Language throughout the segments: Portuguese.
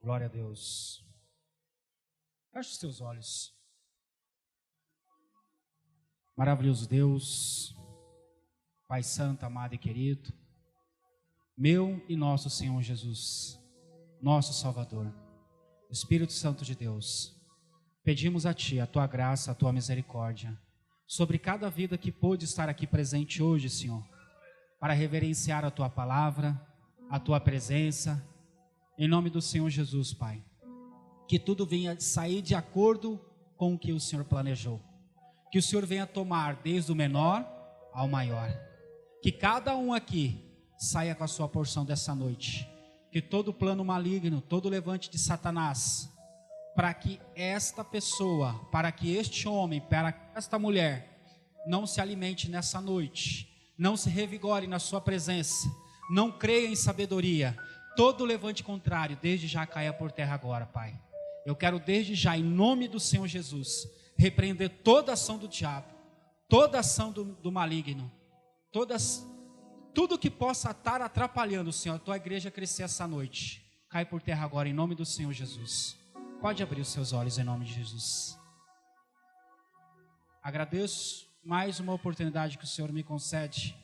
Glória a Deus. Feche os teus olhos. Maravilhoso Deus, Pai Santo, amado e querido, meu e nosso Senhor Jesus, nosso Salvador, Espírito Santo de Deus, pedimos a Ti a Tua graça, a Tua misericórdia, sobre cada vida que pôde estar aqui presente hoje, Senhor, para reverenciar a Tua palavra, a Tua presença, em nome do Senhor Jesus, Pai, que tudo venha sair de acordo com o que o Senhor planejou, que o Senhor venha tomar desde o menor ao maior, que cada um aqui saia com a sua porção dessa noite, que todo plano maligno, todo levante de Satanás, para que esta pessoa, para que este homem, para que esta mulher não se alimente nessa noite, não se revigore na sua presença, não creia em sabedoria, todo levante contrário, desde já caia por terra agora, Pai. Eu quero desde já, em nome do Senhor Jesus, repreender toda ação do diabo, toda ação do maligno, tudo que possa estar atrapalhando, Senhor, a Tua igreja crescer essa noite, cai por terra agora, em nome do Senhor Jesus. Pode abrir os seus olhos em nome de Jesus. Agradeço mais uma oportunidade que o Senhor me concede.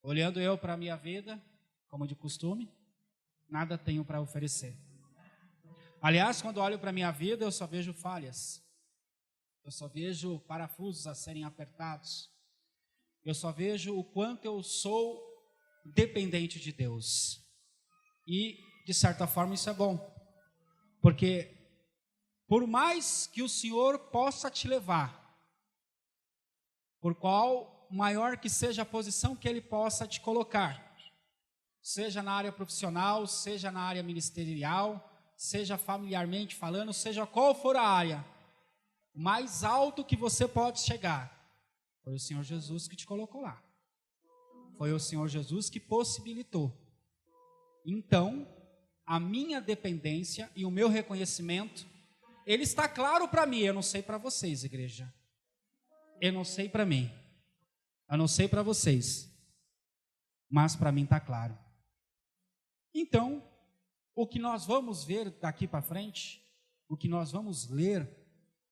Olhando eu para a minha vida, como de costume, nada tenho para oferecer. Aliás, quando olho para a minha vida, eu só vejo falhas. Eu só vejo parafusos a serem apertados. Eu só vejo o quanto eu sou dependente de Deus. E, de certa forma, isso é bom. Porque, por mais que o Senhor possa te levar, por qual maior que seja a posição que Ele possa te colocar, seja na área profissional, seja na área ministerial, seja familiarmente falando, seja qual for a área, o mais alto que você pode chegar, foi o Senhor Jesus que te colocou lá. Foi o Senhor Jesus que possibilitou. Então, a minha dependência e o meu reconhecimento, ele está claro para mim, eu não sei para vocês, igreja. Eu não sei para mim, eu não sei para vocês, mas para mim está claro. Então, o que nós vamos ver daqui para frente, o que nós vamos ler,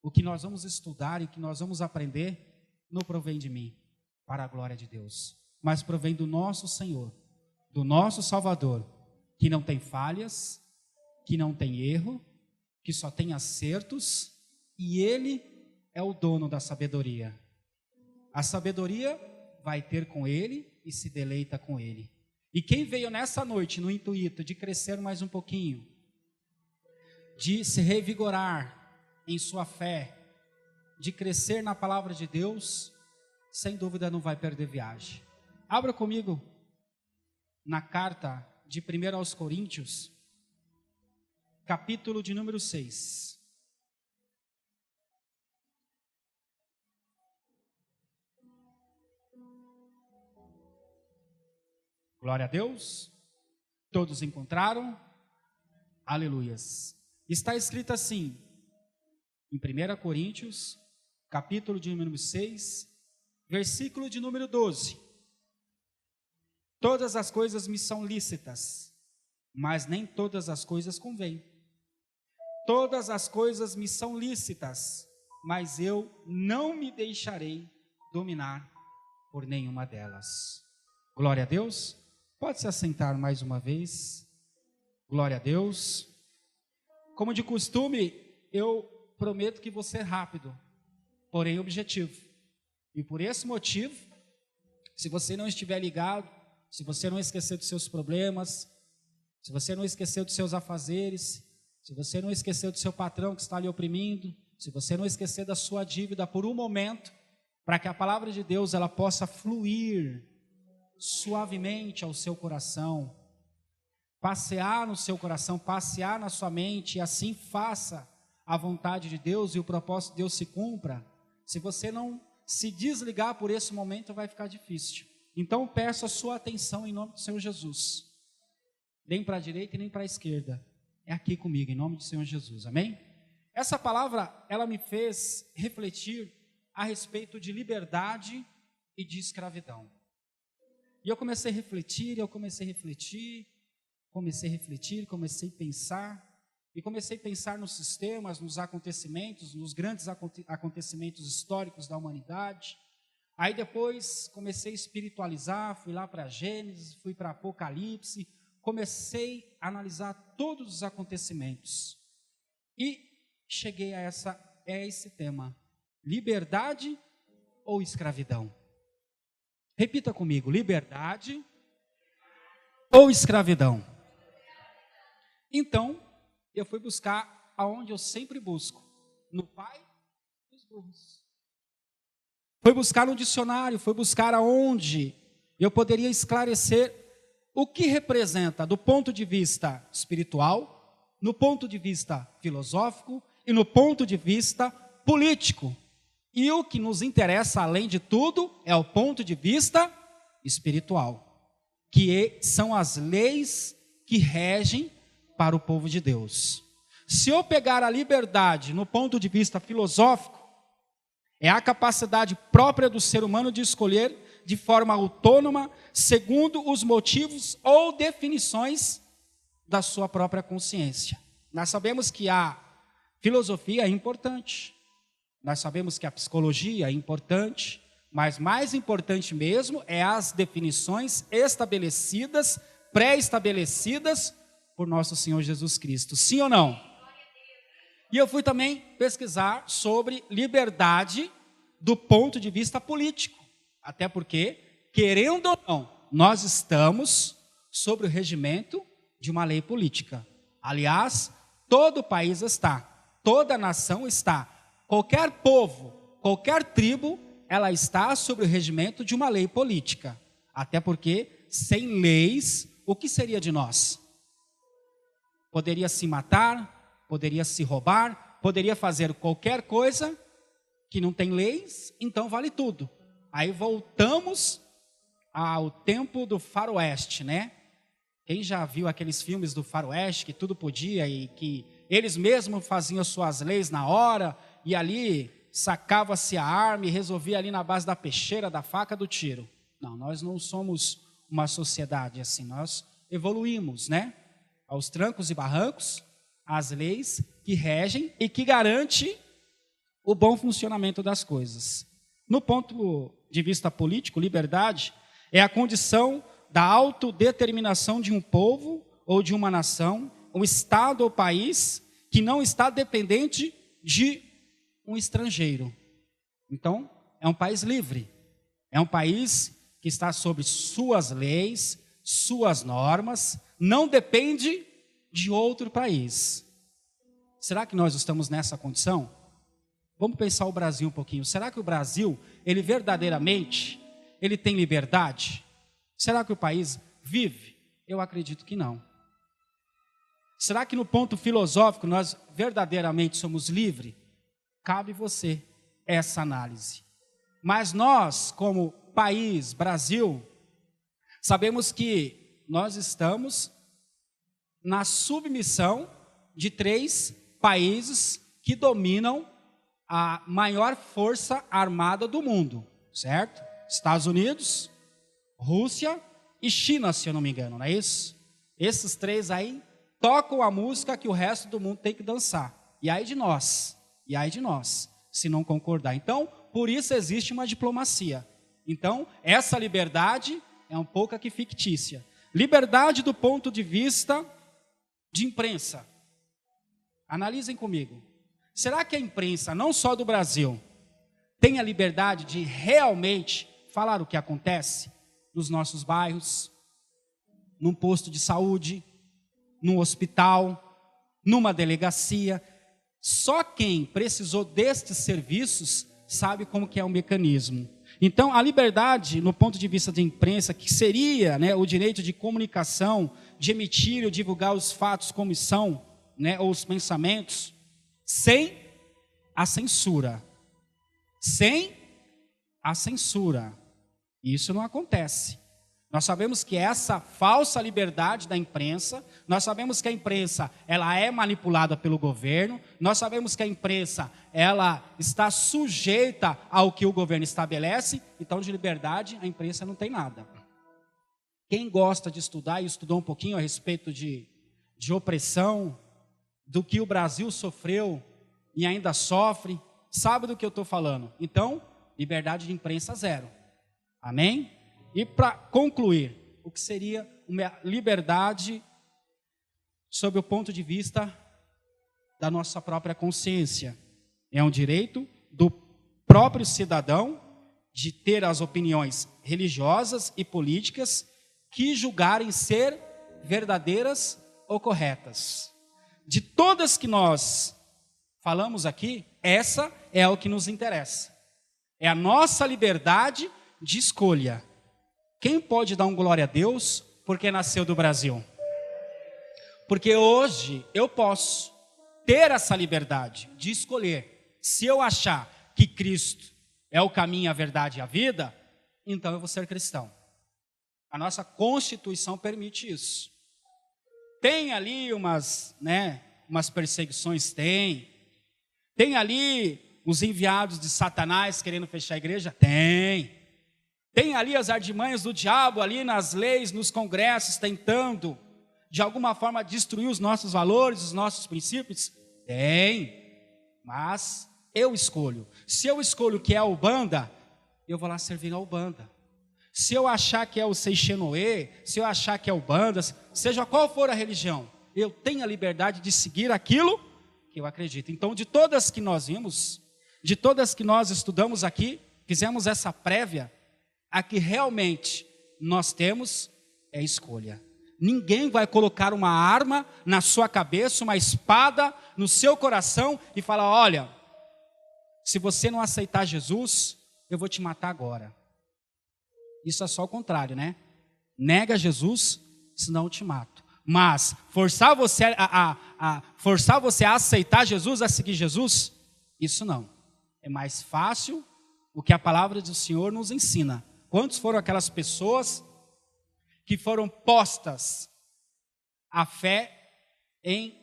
o que nós vamos estudar e o que nós vamos aprender, não provém de mim, para a glória de Deus, mas provém do nosso Senhor, do nosso Salvador, que não tem falhas, que não tem erro, que só tem acertos, e Ele é o dono da sabedoria. A sabedoria vai ter com Ele e se deleita com Ele. E quem veio nessa noite no intuito de crescer mais um pouquinho, de se revigorar em sua fé, de crescer na palavra de Deus, sem dúvida não vai perder viagem. Abra comigo na carta de 1 aos Coríntios, capítulo de número 6. Glória a Deus. Todos encontraram? Aleluias. Está escrito assim, em 1 Coríntios, capítulo de número 6, versículo de número 12. Todas as coisas me são lícitas, mas nem todas as coisas convêm. Todas as coisas me são lícitas, mas eu não me deixarei dominar por nenhuma delas. Glória a Deus. Pode se assentar mais uma vez. Glória a Deus. Como de costume, eu prometo que vou ser rápido, porém objetivo. E por esse motivo, se você não estiver ligado, se você não esquecer dos seus problemas, se você não esquecer dos seus afazeres, se você não esquecer do seu patrão que está lhe oprimindo, se você não esquecer da sua dívida por um momento, para que a palavra de Deus ela possa fluir suavemente ao seu coração, passear no seu coração, passear na sua mente, e assim faça a vontade de Deus e o propósito de Deus se cumpra. Se você não se desligar por esse momento, vai ficar difícil. Então peço a sua atenção em nome do Senhor Jesus. Nem para a direita e nem para a esquerda. É aqui comigo, em nome do Senhor Jesus, amém? Essa palavra, ela me fez refletir a respeito de liberdade e de escravidão. E eu comecei a refletir, comecei a refletir, comecei a pensar, e comecei a pensar nos sistemas, nos acontecimentos, nos grandes acontecimentos históricos da humanidade. Aí depois comecei a espiritualizar, fui lá para Gênesis, fui para Apocalipse, comecei a analisar todos os acontecimentos. E cheguei a esse tema: liberdade ou escravidão? Repita comigo: liberdade ou escravidão? Então, eu fui buscar aonde eu sempre busco: no pai dos burros. Fui buscar no dicionário, fui buscar aonde eu poderia esclarecer o que representa do ponto de vista espiritual, no ponto de vista filosófico e no ponto de vista político. E o que nos interessa, além de tudo, é o ponto de vista espiritual, que são as leis que regem para o povo de Deus. Se eu pegar a liberdade no ponto de vista filosófico, é a capacidade própria do ser humano de escolher de forma autônoma, segundo os motivos ou definições da sua própria consciência. Nós sabemos que a filosofia é importante, nós sabemos que a psicologia é importante, mas mais importante mesmo é as definições estabelecidas, pré-estabelecidas por nosso Senhor Jesus Cristo. Sim ou não? E eu fui também pesquisar sobre liberdade do ponto de vista político. Até porque, querendo ou não, nós estamos sobre o regimento de uma lei política. Aliás, todo o país está, toda nação está, qualquer povo, qualquer tribo, ela está sobre o regimento de uma lei política. Até porque, sem leis, o que seria de nós? Poderia se matar, poderia se roubar, poderia fazer qualquer coisa que não tem leis, então vale tudo. Aí voltamos ao tempo do faroeste, né? Quem já viu aqueles filmes do faroeste, que tudo podia e que eles mesmos faziam as suas leis na hora, e ali sacava-se a arma e resolvia ali na base da peixeira, da faca, do tiro. Não, nós não somos uma sociedade assim, nós evoluímos, né? Aos trancos e barrancos, as leis que regem e que garante o bom funcionamento das coisas. No ponto de vista político, liberdade é a condição da autodeterminação de um povo ou de uma nação, um estado ou país que não está dependente de um estrangeiro. Então, é um país livre, é um país que está sobre suas leis, suas normas, não depende de outro país. Será que nós estamos nessa condição? Vamos pensar o Brasil um pouquinho. Será que o Brasil, ele verdadeiramente, ele tem liberdade? Será que o país vive? Eu acredito que não. Será que no ponto filosófico nós verdadeiramente somos livres? Cabe você essa análise. Mas nós, como país, Brasil, sabemos que nós estamos na submissão de 3 países que dominam a maior força armada do mundo, certo? Estados Unidos, Rússia e China, se eu não me engano, não é isso? Esses 3 aí tocam a música que o resto do mundo tem que dançar. E aí de nós, se não concordar. Então, por isso existe uma diplomacia. Então, essa liberdade é um pouco aqui fictícia. Liberdade do ponto de vista de imprensa. Analisem comigo. Será que a imprensa, não só do Brasil, tem a liberdade de realmente falar o que acontece nos nossos bairros, num posto de saúde, num hospital, numa delegacia? Só quem precisou destes serviços sabe como que é o mecanismo. Então, a liberdade, no ponto de vista de imprensa, que seria, né, o direito de comunicação, de emitir ou divulgar os fatos como são, né, ou os pensamentos, sem a censura. Sem a censura. Isso não acontece. Nós sabemos que essa falsa liberdade da imprensa, nós sabemos que a imprensa, ela é manipulada pelo governo, nós sabemos que a imprensa, ela está sujeita ao que o governo estabelece, então de liberdade a imprensa não tem nada. Quem gosta de estudar e estudou um pouquinho a respeito de opressão, do que o Brasil sofreu e ainda sofre, sabe do que eu estou falando. Então, liberdade de imprensa zero. Amém? E para concluir, o que seria uma liberdade sob o ponto de vista da nossa própria consciência? É um direito do próprio cidadão de ter as opiniões religiosas e políticas que julgarem ser verdadeiras ou corretas. De todas que nós falamos aqui, essa é o que nos interessa. É a nossa liberdade de escolha. Quem pode dar um glória a Deus porque nasceu do Brasil? Porque hoje eu posso ter essa liberdade de escolher. Se eu achar que Cristo é o caminho, a verdade e a vida, então eu vou ser cristão. A nossa Constituição permite isso. Tem ali umas perseguições, tem ali os enviados de Satanás querendo fechar a igreja, tem ali as artimanhas do diabo ali nas leis, nos congressos, tentando de alguma forma destruir os nossos valores, os nossos princípios, mas eu escolho. Se eu escolho que é a Ubanda, eu vou lá servir a Ubanda. Se eu achar que é o Seixenoê, se eu achar que é o Banda, seja qual for a religião, eu tenho a liberdade de seguir aquilo que eu acredito. Então, de todas que nós vimos, de todas que nós estudamos aqui, fizemos essa prévia, a que realmente nós temos é escolha. Ninguém vai colocar uma arma na sua cabeça, uma espada no seu coração e falar, olha, se você não aceitar Jesus, eu vou te matar agora. Isso é só o contrário, né? Nega Jesus, senão eu te mato. Mas forçar você a aceitar Jesus, a seguir Jesus, isso não. É mais fácil o que a palavra do Senhor nos ensina. Quantos foram aquelas pessoas que foram postas a fé em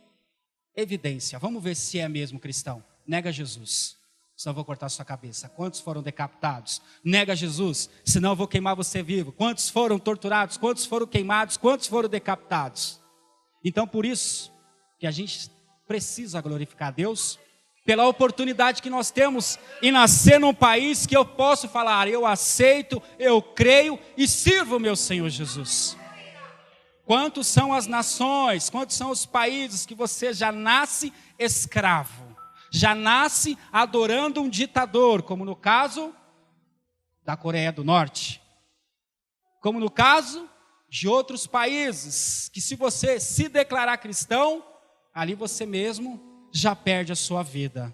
evidência? Vamos ver se é mesmo cristão. Nega Jesus, senão eu vou cortar sua cabeça. Quantos foram decapitados? Nega Jesus, senão eu vou queimar você vivo. Quantos foram torturados? Quantos foram queimados? Quantos foram decapitados? Então, por isso que a gente precisa glorificar a Deus pela oportunidade que nós temos em nascer num país que eu posso falar, eu aceito, eu creio e sirvo o meu Senhor Jesus. Quantos são as nações, quantos são os países que você já nasce escravo? Já nasce adorando um ditador, como no caso da Coreia do Norte. Como no caso de outros países, que se você se declarar cristão, ali você mesmo já perde a sua vida.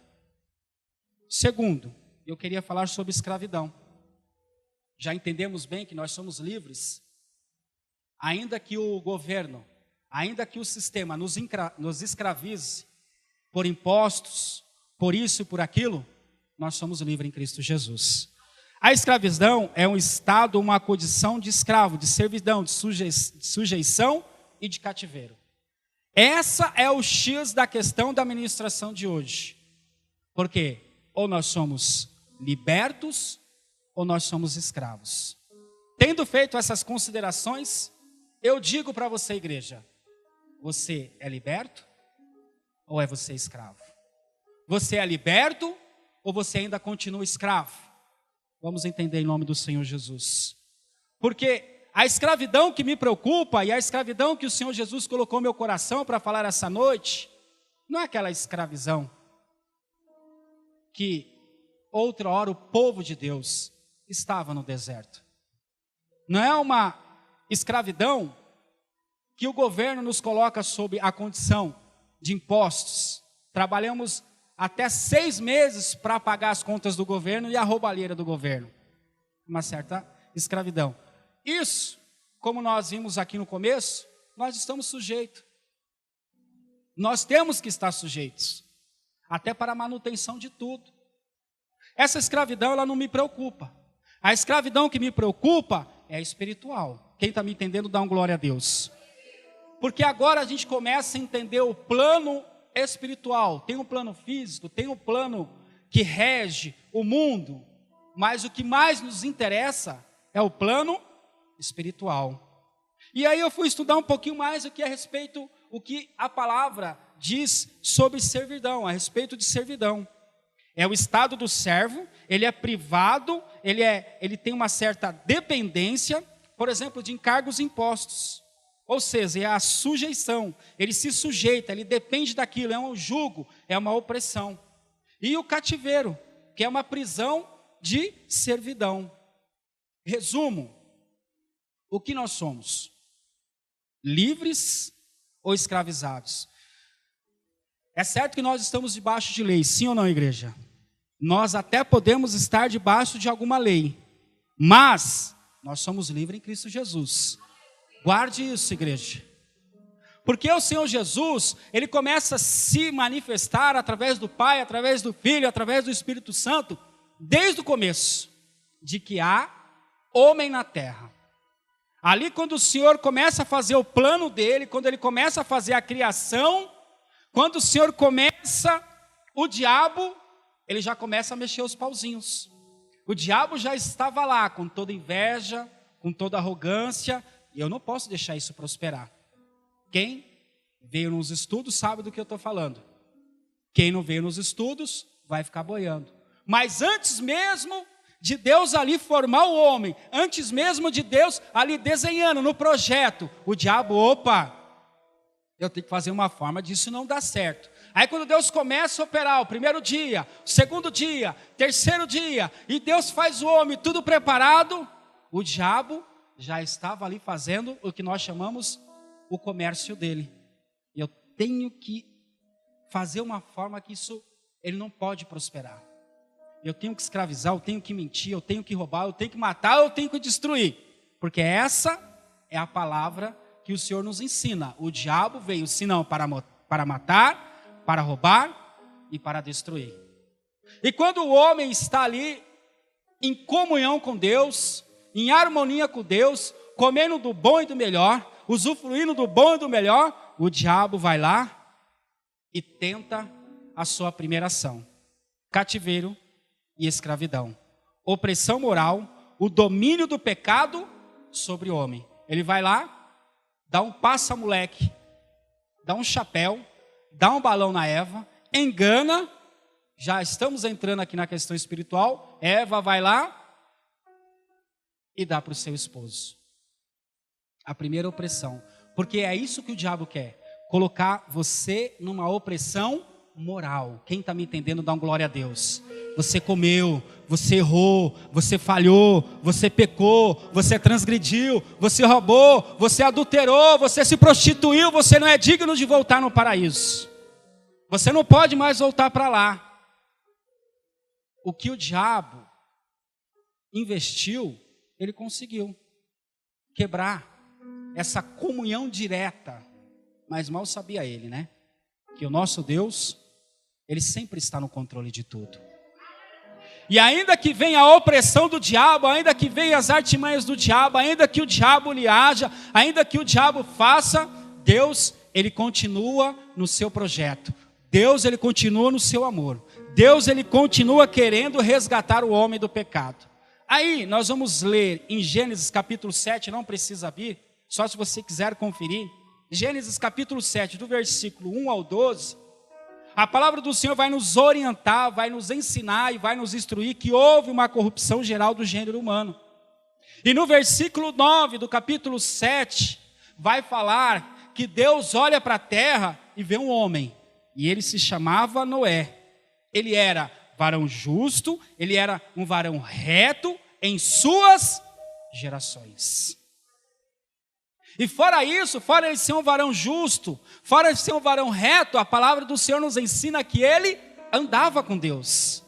Segundo, eu queria falar sobre escravidão. Já entendemos bem que nós somos livres, ainda que o governo, ainda que o sistema nos escravize por impostos, por isso e por aquilo, nós somos livres em Cristo Jesus. A escravidão é um estado, uma condição de escravo, de servidão, de sujeição e de cativeiro. Essa é o X da questão da ministração de hoje. Porque ou nós somos libertos ou nós somos escravos. Tendo feito essas considerações, eu digo para você, igreja, você é liberto ou é você escravo? Você é liberto ou você ainda continua escravo? Vamos entender em nome do Senhor Jesus. Porque a escravidão que me preocupa e a escravidão que o Senhor Jesus colocou no meu coração para falar essa noite, não é aquela escravidão que outra hora o povo de Deus estava no deserto. Não é uma escravidão que o governo nos coloca sob a condição de impostos. Trabalhamos até 6 meses para pagar as contas do governo e a roubalheira do governo. Uma certa escravidão. Isso, como nós vimos aqui no começo, nós estamos sujeitos. Nós temos que estar sujeitos, até para a manutenção de tudo. Essa escravidão, ela não me preocupa. A escravidão que me preocupa é espiritual. Quem está me entendendo, dá um glória a Deus. Porque agora a gente começa a entender o plano espiritual. Tem um plano físico, tem um plano que rege o mundo, mas o que mais nos interessa é o plano espiritual. E aí eu fui estudar um pouquinho mais o que a respeito, o que a palavra diz sobre servidão, a respeito de servidão. É o estado do servo, ele é privado, ele tem uma certa dependência, por exemplo, de encargos impostos. Ou seja, é a sujeição, ele se sujeita, ele depende daquilo, é um jugo, é uma opressão. E o cativeiro, que é uma prisão de servidão. Resumo, o que nós somos? Livres ou escravizados? É certo que nós estamos debaixo de lei, sim ou não, igreja? Nós até podemos estar debaixo de alguma lei, mas nós somos livres em Cristo Jesus. Guarde isso, igreja. Porque o Senhor Jesus, ele começa a se manifestar através do Pai, através do Filho, através do Espírito Santo, desde o começo, de que há homem na terra. Ali quando o Senhor começa a fazer o plano dele, quando ele começa a fazer a criação, quando o Senhor começa, o diabo, ele já começa a mexer os pauzinhos. O diabo já estava lá, com toda inveja, com toda arrogância, e eu não posso deixar isso prosperar. Quem veio nos estudos sabe do que eu estou falando. Quem não veio nos estudos, vai ficar boiando. Mas antes mesmo de Deus ali formar o homem, antes mesmo de Deus ali desenhando no projeto, o diabo, opa, eu tenho que fazer uma forma disso não dar certo. Aí quando Deus começa a operar o primeiro dia, o segundo dia, terceiro dia, e Deus faz o homem tudo preparado, o diabo já estava ali fazendo o que nós chamamos o comércio dele. Eu tenho que fazer uma forma que isso, ele não pode prosperar. Eu tenho que escravizar, eu tenho que mentir, eu tenho que roubar, eu tenho que matar, eu tenho que destruir. Porque essa é a palavra que o Senhor nos ensina. O diabo veio, senão para matar, para roubar e para destruir. E quando o homem está ali em comunhão com Deus, em harmonia com Deus, comendo do bom e do melhor, usufruindo do bom e do melhor, o diabo vai lá e tenta a sua primeira ação: cativeiro e escravidão, opressão moral, o domínio do pecado sobre o homem. Ele vai lá, dá um passa-moleque, dá um chapéu, dá um balão na Eva, engana. Já estamos entrando aqui na questão espiritual. Eva vai lá e dá para o seu esposo. A primeira opressão. Porque é isso que o diabo quer. Colocar você numa opressão moral. Quem está me entendendo, dá um glória a Deus. Você comeu, você errou, você falhou, você pecou, você transgrediu, você roubou, você adulterou, você se prostituiu, você não é digno de voltar no paraíso. Você não pode mais voltar para lá. O que o diabo investiu, ele conseguiu quebrar essa comunhão direta. Mas mal sabia ele, né? Que o nosso Deus, ele sempre está no controle de tudo. E ainda que venha a opressão do diabo, ainda que venham as artimanhas do diabo, ainda que o diabo lhe haja, ainda que o diabo faça, Deus, ele continua no seu projeto. Deus, ele continua no seu amor. Deus, ele continua querendo resgatar o homem do pecado. Aí nós vamos ler em Gênesis capítulo 7, não precisa abrir, só se você quiser conferir. Gênesis capítulo 7, do versículo 1 ao 12, a palavra do Senhor vai nos orientar, vai nos ensinar e vai nos instruir que houve uma corrupção geral do gênero humano. E no versículo 9 do capítulo 7, vai falar que Deus olha para a terra e vê um homem, e ele se chamava Noé. Ele era varão justo, ele era um varão reto em suas gerações. E fora isso, fora ele ser um varão justo, fora ele ser um varão reto, a palavra do Senhor nos ensina que ele andava com Deus.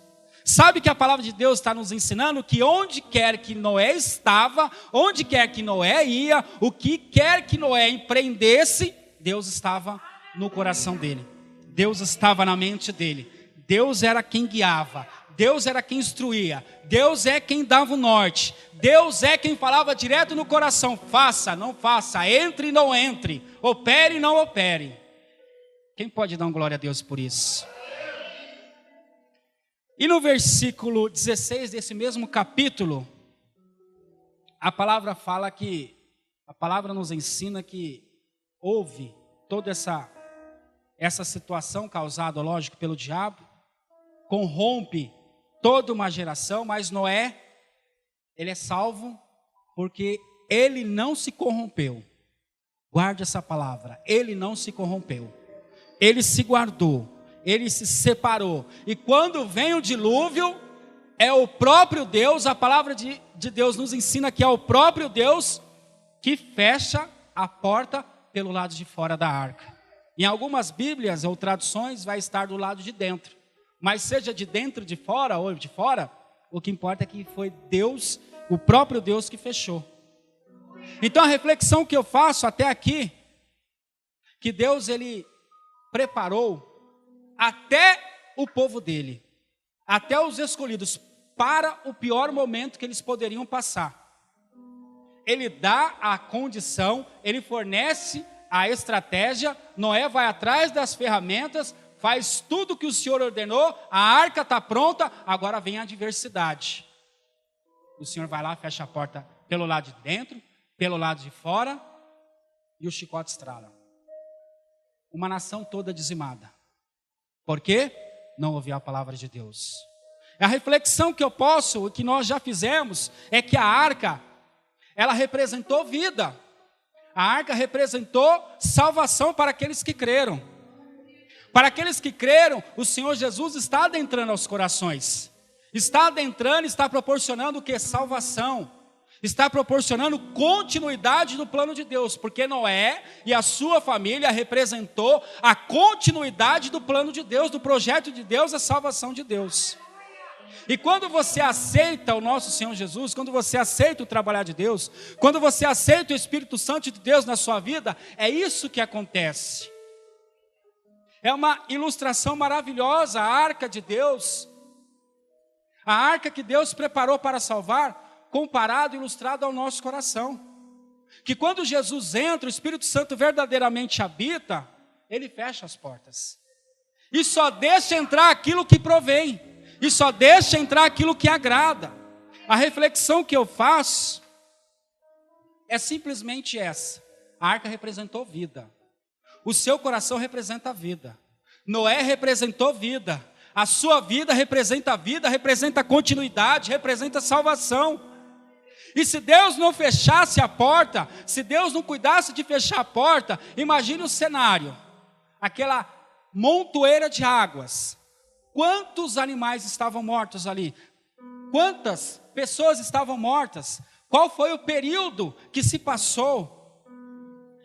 Sabe que a palavra de Deus está nos ensinando que onde quer que Noé estava, onde quer que Noé ia, o que quer que Noé empreendesse, Deus estava no coração dele. Deus estava na mente dele. Deus era quem guiava. Deus era quem instruía. Deus é quem dava o norte. Deus é quem falava direto no coração. Faça, não faça. Entre, não entre. Opere, não opere. Quem pode dar um glória a Deus por isso? E no versículo 16 desse mesmo capítulo, a palavra fala que A palavra nos ensina que houve toda essa situação causada, lógico, pelo diabo, corrompe toda uma geração, mas Noé, ele é salvo porque ele não se corrompeu. Guarde essa palavra, ele não se corrompeu. Ele se guardou, ele se separou. E quando vem o dilúvio, é o próprio Deus, a palavra de Deus nos ensina que é o próprio Deus que fecha a porta pelo lado de fora da arca. Em algumas Bíblias ou traduções vai estar do lado de dentro. Mas seja de dentro, de fora ou de fora, o que importa é que foi Deus, o próprio Deus que fechou. Então a reflexão que eu faço até aqui, que Deus ele preparou até o povo dele, até os escolhidos, para o pior momento que eles poderiam passar. Ele dá a condição, ele fornece a estratégia, Noé vai atrás das ferramentas, faz tudo que o Senhor ordenou, a arca está pronta, agora vem a adversidade. O Senhor vai lá, fecha a porta pelo lado de dentro, pelo lado de fora, e o chicote estrala. Uma nação toda dizimada. Por quê? Não ouviu a palavra de Deus. A reflexão que eu posso, que nós já fizemos, é que a arca, ela representou vida. A arca representou salvação para aqueles que creram. Para aqueles que creram, o Senhor Jesus está adentrando aos corações. Está adentrando, está proporcionando o que? Salvação. Está proporcionando continuidade do plano de Deus. Porque Noé e a sua família representou a continuidade do plano de Deus, do projeto de Deus, a salvação de Deus. E quando você aceita o nosso Senhor Jesus, quando você aceita o trabalhar de Deus, quando você aceita o Espírito Santo de Deus na sua vida, é isso que acontece. É uma ilustração maravilhosa, a arca de Deus, a arca que Deus preparou para salvar, comparado, ilustrado ao nosso coração. Que quando Jesus entra, o Espírito Santo verdadeiramente habita, ele fecha as portas. E só deixa entrar aquilo que provém. E só deixa entrar aquilo que agrada. A reflexão que eu faço é simplesmente essa. A arca representou vida. O seu coração representa a vida. Noé representou vida. A sua vida, representa continuidade, representa salvação. E se Deus não fechasse a porta, se Deus não cuidasse de fechar a porta, imagine o cenário. Aquela montoeira de águas. Quantos animais estavam mortos ali? Quantas pessoas estavam mortas? Qual foi o período que se passou?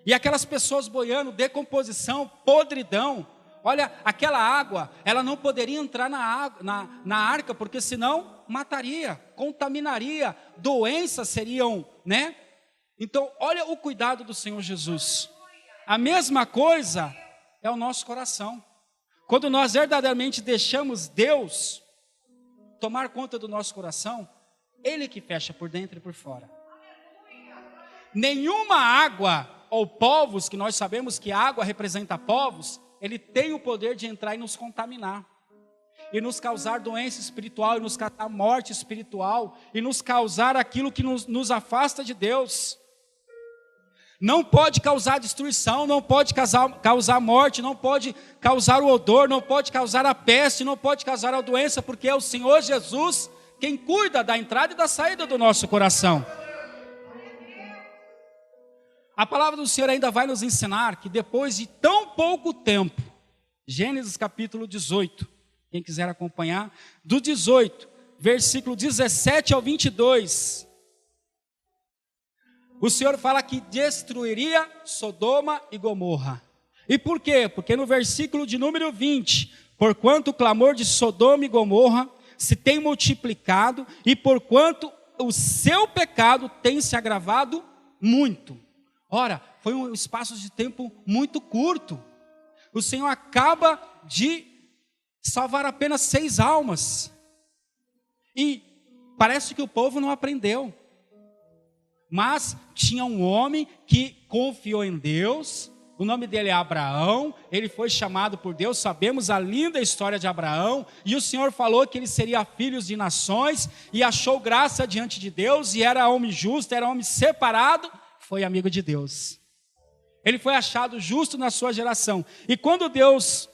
E aquelas pessoas boiando, decomposição, podridão. Olha, aquela água, ela não poderia entrar na arca, porque senão mataria, contaminaria, doenças seriam, né? Então, olha o cuidado do Senhor Jesus. A mesma coisa é o nosso coração. Quando nós verdadeiramente deixamos Deus tomar conta do nosso coração, Ele que fecha por dentro e por fora. Nenhuma água ou povos, que nós sabemos que a água representa povos, ele tem o poder de entrar e nos contaminar. E nos causar doença espiritual, e nos causar morte espiritual, e nos causar aquilo que nos afasta de Deus. Não pode causar destruição, não pode causar morte, não pode causar o odor, não pode causar a peste, não pode causar a doença, porque é o Senhor Jesus quem cuida da entrada e da saída do nosso coração. A palavra do Senhor ainda vai nos ensinar que depois de tão pouco tempo, Gênesis capítulo 18, quem quiser acompanhar, do 18, versículo 17 ao 22, o Senhor fala que destruiria Sodoma e Gomorra. E por quê? Porque no versículo de número 20, porquanto o clamor de Sodoma e Gomorra se tem multiplicado, e porquanto o seu pecado tem se agravado muito. Ora, foi um espaço de tempo muito curto. O Senhor acaba de salvar apenas 6 almas. E parece que o povo não aprendeu. Mas tinha um homem que confiou em Deus. O nome dele é Abraão. Ele foi chamado por Deus. Sabemos a linda história de Abraão. E o Senhor falou que ele seria filho de nações. E achou graça diante de Deus. E era homem justo, era homem separado. foi amigo de Deus. Ele foi achado justo na sua geração. E quando Deus,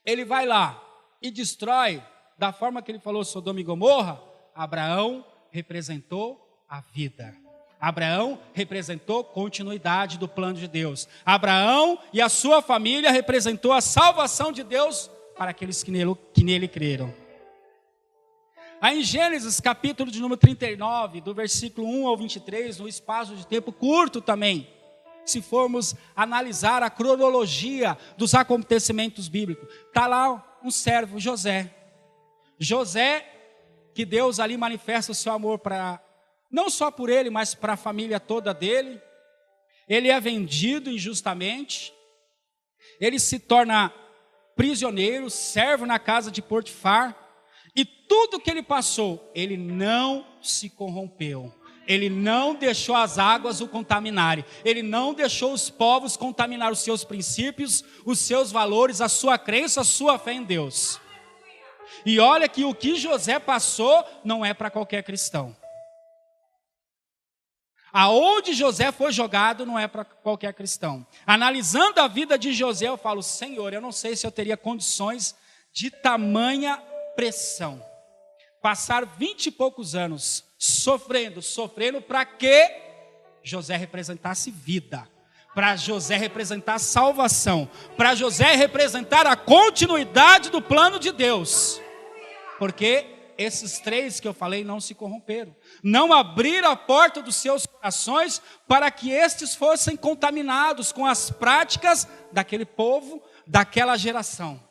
ele vai lá e destrói, da forma que ele falou Sodoma e Gomorra, Abraão representou a vida. Abraão representou continuidade do plano de Deus. Abraão e a sua família representou a salvação de Deus para aqueles que nele creram. Aí em Gênesis, capítulo de número 39, do versículo 1 ao 23, no espaço de tempo curto também, se formos analisar a cronologia dos acontecimentos bíblicos, está lá um servo, José. José, que Deus ali manifesta o seu amor para, não só por ele, mas para a família toda dele. Ele é vendido injustamente, ele se torna prisioneiro, servo na casa de Potifar, e tudo que ele passou, ele não se corrompeu. Ele não deixou as águas o contaminarem. Ele não deixou os povos contaminar os seus princípios, os seus valores, a sua crença, a sua fé em Deus. E olha que o que José passou não é para qualquer cristão. Aonde José foi jogado não é para qualquer cristão. Analisando a vida de José, eu falo, Senhor, eu não sei se eu teria condições de tamanha pressão. Passar 20 e poucos anos sofrendo para que José representasse vida, para José representar salvação, para José representar a continuidade do plano de Deus. Porque esses três que eu falei não se corromperam, não abriram a porta dos seus corações para que estes fossem contaminados com as práticas daquele povo, daquela geração.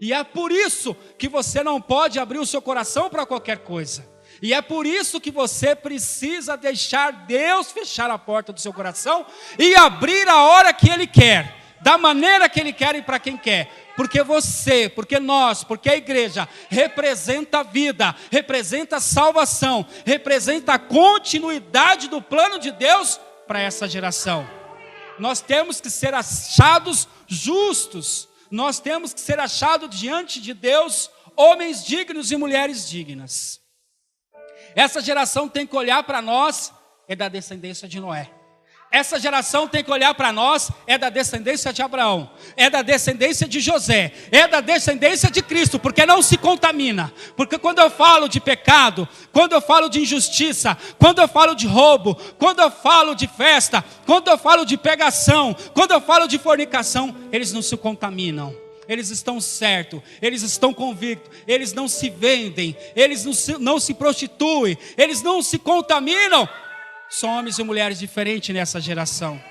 E é por isso que você não pode abrir o seu coração para qualquer coisa. E é por isso que você precisa deixar Deus fechar a porta do seu coração e abrir a hora que Ele quer, da maneira que Ele quer e para quem quer. Porque você, porque nós, porque a igreja representa a vida, representa a salvação, representa a continuidade do plano de Deus para essa geração. Nós temos que ser achados justos. Nós temos que ser achados diante de Deus, homens dignos e mulheres dignas. Essa geração tem que olhar para nós, é da descendência de Noé. Essa geração tem que olhar para nós, é da descendência de Abraão, é da descendência de José, é da descendência de Cristo, porque não se contamina. Porque quando eu falo de pecado, quando eu falo de injustiça, quando eu falo de roubo, quando eu falo de festa, quando eu falo de pegação, quando eu falo de fornicação, eles não se contaminam. Eles estão certos, eles estão convictos, eles não se vendem, eles não se prostituem, eles não se contaminam. São homens e mulheres diferentes nessa geração.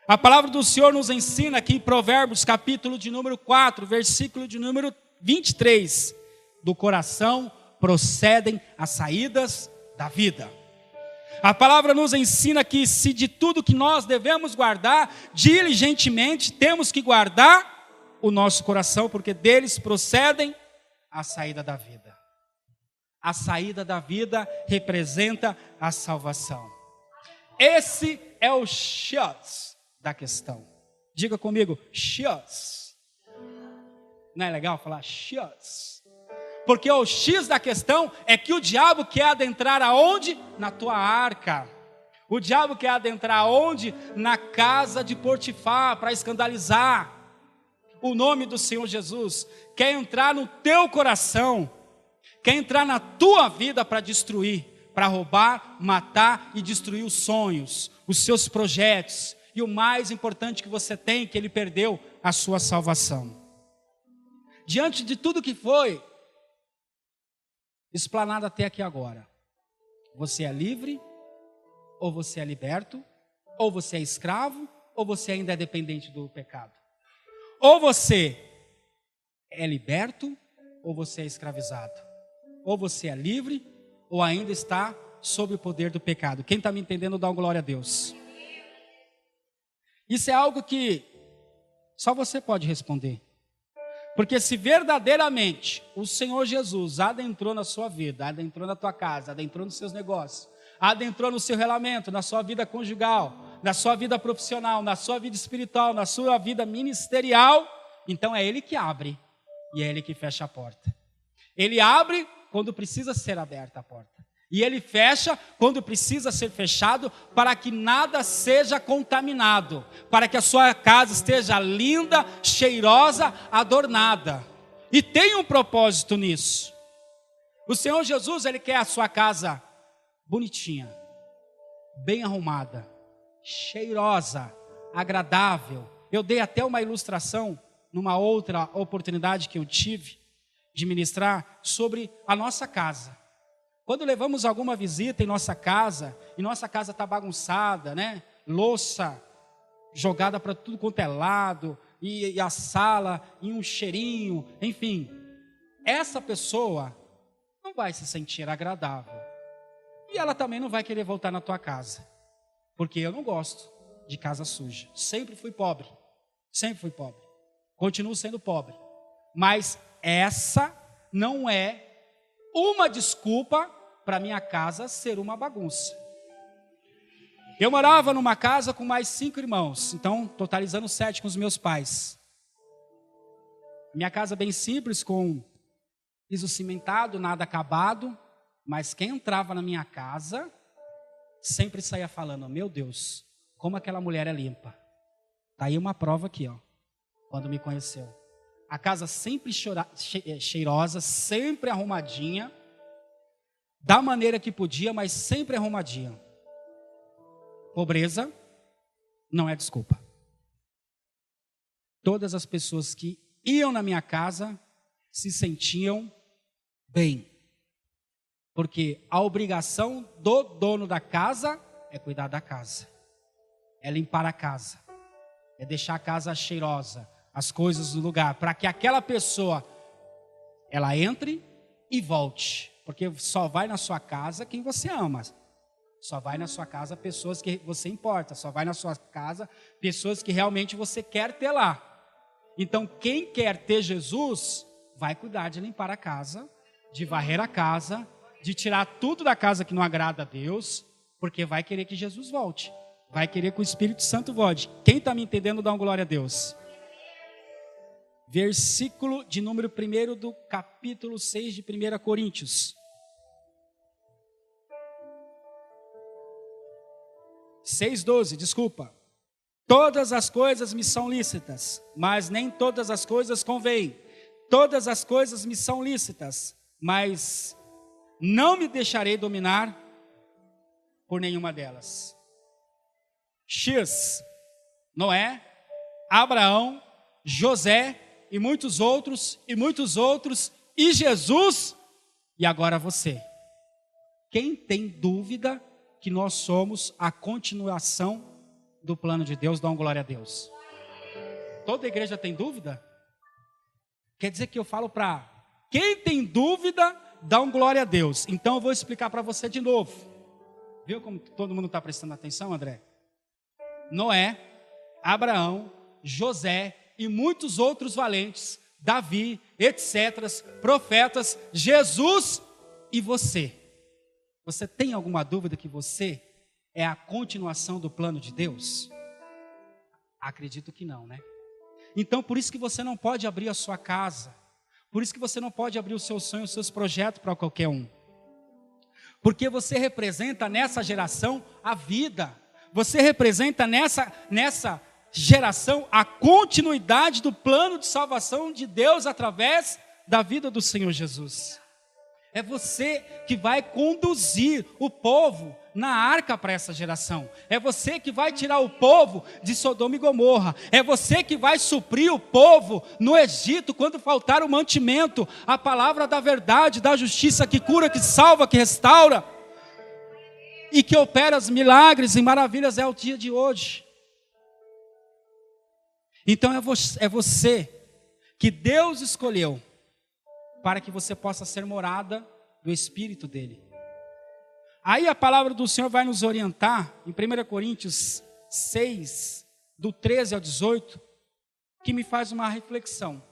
A palavra do Senhor nos ensina aqui em Provérbios, capítulo de número 4, versículo de número 23. Do coração procedem as saídas da vida. A palavra nos ensina que se de tudo que nós devemos guardar, diligentemente temos que guardar o nosso coração, porque deles procedem a saída da vida. A saída da vida representa a salvação. Esse é o X da questão. Diga comigo, X. Não é legal falar X? Porque o X da questão é que o diabo quer adentrar aonde? Na tua arca. O diabo quer adentrar aonde? Na casa de Potifar, para escandalizar o nome do Senhor Jesus. Quer entrar no teu coração, quer entrar na tua vida para destruir, para roubar, matar e destruir os sonhos, os seus projetos. E o mais importante que você tem, que ele perdeu, a sua salvação. Diante de tudo que foi explanado até aqui agora, você é livre, ou você é liberto, ou você é escravo, ou você ainda é dependente do pecado. Ou você é liberto, ou você é escravizado. Ou você é livre, ou ainda está sob o poder do pecado. Quem está me entendendo, dá uma glória a Deus. Isso é algo que só você pode responder. Porque se verdadeiramente o Senhor Jesus adentrou na sua vida, adentrou na tua casa, adentrou nos seus negócios, adentrou no seu relacionamento, na sua vida conjugal, na sua vida profissional, na sua vida espiritual, na sua vida ministerial, então é Ele que abre e é Ele que fecha a porta. Ele abre quando precisa ser aberta a porta. E Ele fecha quando precisa ser fechado, para que nada seja contaminado, para que a sua casa esteja linda, cheirosa, adornada. E tem um propósito nisso. O Senhor Jesus, Ele quer a sua casa bonitinha, bem arrumada, cheirosa, agradável. Eu dei até uma ilustração numa outra oportunidade que eu tive de ministrar sobre a nossa casa. Quando levamos alguma visita em nossa casa, e nossa casa está bagunçada, né? Louça jogada para tudo quanto é lado, e a sala em um cheirinho, enfim. Essa pessoa não vai se sentir agradável. E ela também não vai querer voltar na tua casa. Porque eu não gosto de casa suja. Sempre fui pobre. Sempre fui pobre. Continuo sendo pobre. Mas essa não é uma desculpa para minha casa ser uma bagunça. Eu morava numa casa com mais 5 irmãos, então totalizando 7 com os meus pais. Minha casa bem simples, com piso cimentado, nada acabado, mas quem entrava na minha casa sempre saía falando: meu Deus, como aquela mulher é limpa. Tá aí uma prova aqui, ó, quando me conheceu. A casa sempre cheirosa, sempre arrumadinha, da maneira que podia, mas sempre arrumadinha. Pobreza não é desculpa. Todas as pessoas que iam na minha casa se sentiam bem. Porque a obrigação do dono da casa é cuidar da casa. É limpar a casa. É deixar a casa cheirosa, as coisas no lugar, para que aquela pessoa, ela entre e volte. Porque só vai na sua casa quem você ama. Só vai na sua casa pessoas que você importa. Só vai na sua casa pessoas que realmente você quer ter lá. Então, quem quer ter Jesus, vai cuidar de limpar a casa, de varrer a casa, de tirar tudo da casa que não agrada a Deus, porque vai querer que Jesus volte. Vai querer que o Espírito Santo volte. Quem está me entendendo, dá uma glória a Deus. Versículo de número 1 do capítulo 6 de 1 Coríntios. 6:12, desculpa. Todas as coisas me são lícitas, mas nem todas as coisas convêm. Todas as coisas me são lícitas, mas não me deixarei dominar por nenhuma delas. X, Noé, Abraão, José e muitos outros, e Jesus, e agora você. Quem tem dúvida que nós somos a continuação do plano de Deus, dá uma glória a Deus. Toda igreja tem dúvida? Quer dizer que eu falo para quem tem dúvida, dá uma glória a Deus. Então eu vou explicar para você de novo. Viu como todo mundo está prestando atenção, André? Noé, Abraão, José e muitos outros valentes, Davi, etc., profetas, Jesus e você. Você tem alguma dúvida que você é a continuação do plano de Deus? Acredito que não, né? Então, por isso que você não pode abrir a sua casa. Por isso que você não pode abrir os seus sonhos, os seus projetos para qualquer um. Porque você representa nessa geração a vida. Você representa nessa geração a continuidade do plano de salvação de Deus através da vida do Senhor Jesus. É você que vai conduzir o povo na arca para essa geração. É você que vai tirar o povo de Sodoma e Gomorra. É você que vai suprir o povo no Egito quando faltar o mantimento, a palavra da verdade, da justiça que cura, que salva, que restaura e que opera os milagres e maravilhas é o dia de hoje. Então é você que Deus escolheu para que você possa ser morada do Espírito dele. Aí a palavra do Senhor vai nos orientar em 1 Coríntios 6, do 13 ao 18, que me faz uma reflexão.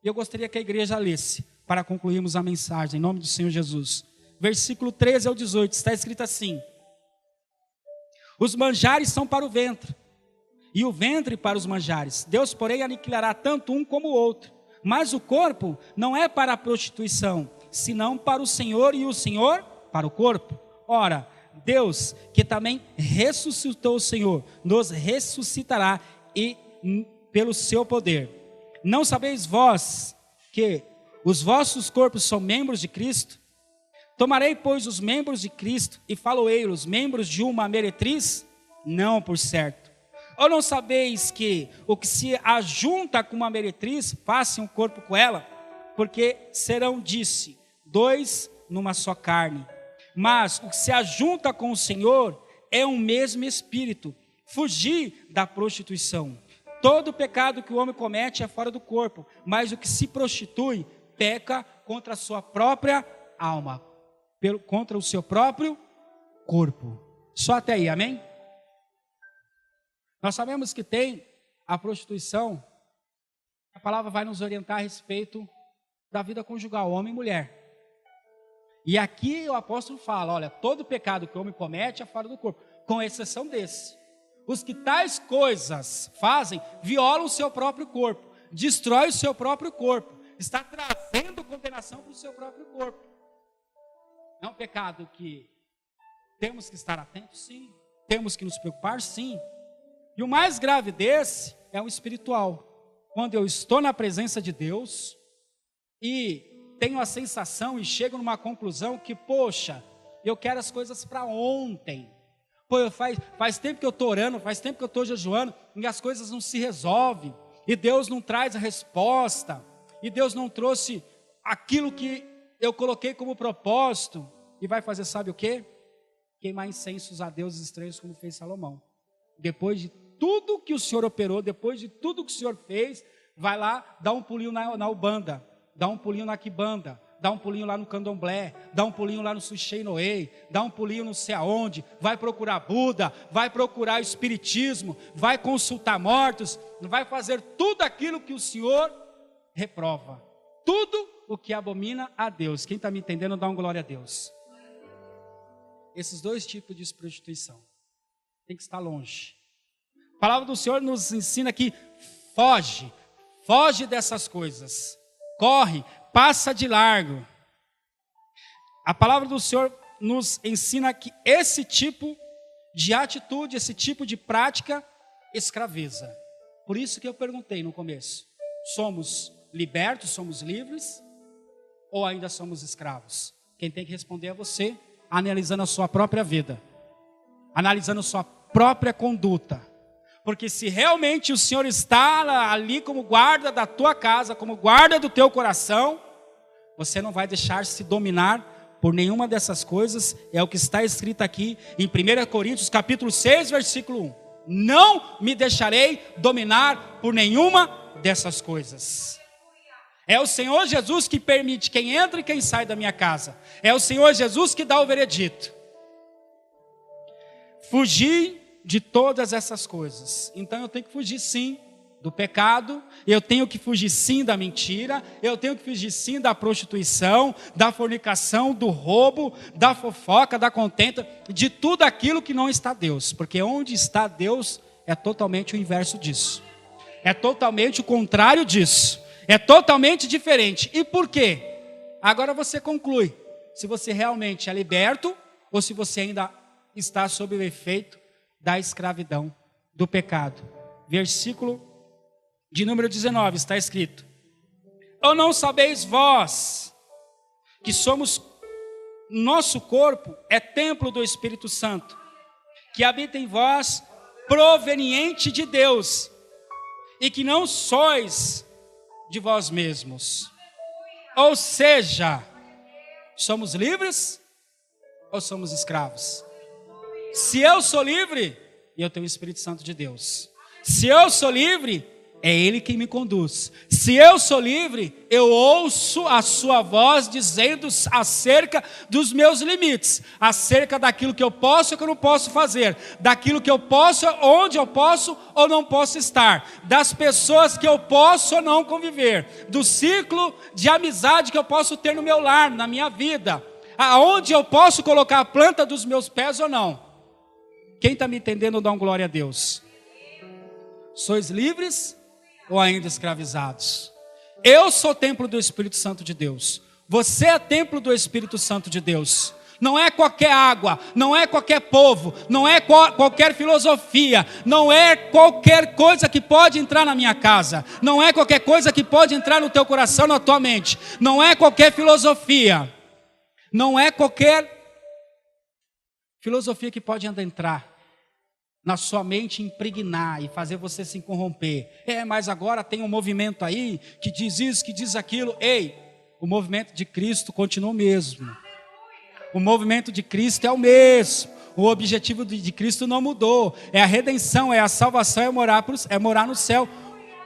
E eu gostaria que a igreja lesse, para concluirmos a mensagem, em nome do Senhor Jesus. Versículo 13 ao 18, está escrito assim: os manjares são para o ventre, e o ventre para os manjares. Deus, porém, aniquilará tanto um como o outro. Mas o corpo não é para a prostituição, senão para o Senhor, e o Senhor para o corpo? Ora, Deus, que também ressuscitou o Senhor, nos ressuscitará e pelo seu poder. Não sabeis vós que os vossos corpos são membros de Cristo? Tomarei, pois, os membros de Cristo e faloei os membros de uma meretriz? Não, por certo. Ou não sabeis que o que se ajunta com uma meretriz, faça um corpo com ela? Porque serão, disse, dois numa só carne. Mas o que se ajunta com o Senhor é um mesmo espírito. Fugir da prostituição. Todo pecado que o homem comete é fora do corpo, mas o que se prostitui peca contra a sua própria alma, contra o seu próprio corpo. Só até aí, amém? Nós sabemos que tem a prostituição, a palavra vai nos orientar a respeito da vida conjugal, homem e mulher. E aqui o apóstolo fala, olha, todo pecado que o homem comete é fora do corpo, com exceção desse. Os que tais coisas fazem, violam o seu próprio corpo, destrói o seu próprio corpo, está trazendo condenação para o seu próprio corpo. É um pecado que temos que estar atentos, sim, temos que nos preocupar, sim. E o mais grave desse é o espiritual. Quando eu estou na presença de Deus e tenho a sensação e chego numa conclusão que, poxa, eu quero as coisas para ontem. Pô, faz tempo que eu estou orando, faz tempo que eu estou jejuando e as coisas não se resolvem. E Deus não traz a resposta. E Deus não trouxe aquilo que eu coloquei como propósito. E vai fazer, sabe o quê? Queimar incensos a deuses estranhos, como fez Salomão. Depois de tudo que o Senhor operou, depois de tudo que o Senhor fez, vai lá, dá um pulinho na Ubanda, dá um pulinho na Kibanda, dá um pulinho lá no Candomblé, dá um pulinho lá no Sushei Noei, dá um pulinho não sei aonde, vai procurar Buda, vai procurar o Espiritismo, vai consultar mortos, vai fazer tudo aquilo que o Senhor reprova. Tudo o que abomina a Deus. Quem está me entendendo, dá uma glória a Deus. Esses dois tipos de prostituição tem que estar longe. A palavra do Senhor nos ensina que foge dessas coisas, corre, passa de largo. A palavra do Senhor nos ensina que esse tipo de atitude, esse tipo de prática escraviza. Por isso que eu perguntei no começo, somos libertos, somos livres ou ainda somos escravos? Quem tem que responder é você, analisando a sua própria vida, analisando a sua própria conduta. Porque se realmente o Senhor está ali como guarda da tua casa, como guarda do teu coração, você não vai deixar se dominar por nenhuma dessas coisas. É o que está escrito aqui em 1 Coríntios capítulo 6, versículo 1. Não me deixarei dominar por nenhuma dessas coisas. É o Senhor Jesus que permite quem entra e quem sai da minha casa. É o Senhor Jesus que dá o veredito. Fugir de todas essas coisas. Então eu tenho que fugir sim do pecado, eu tenho que fugir sim da mentira, eu tenho que fugir sim da prostituição, da fornicação, do roubo, da fofoca, da contenda, de tudo aquilo que não está Deus. Porque onde está Deus é totalmente o inverso disso. É totalmente o contrário disso. É totalmente diferente. E por quê? Agora você conclui se você realmente é liberto ou se você ainda está sob o efeito da escravidão, do pecado. Versículo de número 19, está escrito: ou não sabeis vós que nosso corpo é templo do Espírito Santo, que habita em vós, proveniente de Deus, e que não sois de vós mesmos? Ou seja, somos livres ou somos escravos? Se eu sou livre, eu tenho o Espírito Santo de Deus. Se eu sou livre, é Ele quem me conduz. Se eu sou livre, eu ouço a sua voz dizendo acerca dos meus limites, acerca daquilo que eu posso e que eu não posso fazer, daquilo que eu posso, onde eu posso ou não posso estar, das pessoas que eu posso ou não conviver, do ciclo de amizade que eu posso ter no meu lar, na minha vida, aonde eu posso colocar a planta dos meus pés ou não. Quem está me entendendo, dá um glória a Deus. Sois livres ou ainda escravizados? Eu sou templo do Espírito Santo de Deus. Você é templo do Espírito Santo de Deus. não é qualquer água, não é qualquer povo, não é qualquer filosofia, não é qualquer coisa que pode entrar na minha casa, não é qualquer coisa que pode entrar no teu coração, na tua mente, não é qualquer filosofia, não é qualquer filosofia que pode entrar na sua mente, impregnar e fazer você se corromper. Mas agora tem um movimento aí que diz isso, que diz aquilo. Ei, o movimento de Cristo continua o mesmo. O movimento de Cristo é o mesmo. O objetivo de Cristo não mudou. É a redenção, é a salvação, é morar no céu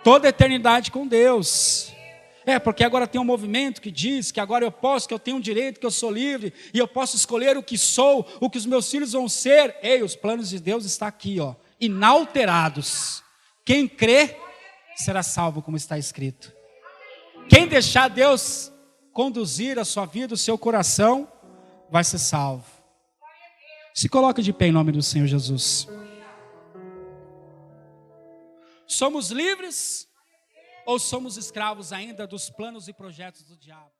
toda a eternidade com Deus. Porque agora tem um movimento que diz que agora eu posso, que eu tenho um direito, que eu sou livre, e eu posso escolher o que sou, o que os meus filhos vão ser. Os planos de Deus estão aqui, inalterados. Quem crê será salvo, como está escrito. Quem deixar Deus conduzir a sua vida, o seu coração, vai ser salvo. Se coloca de pé em nome do Senhor Jesus. Somos livres ou somos escravos ainda dos planos e projetos do diabo?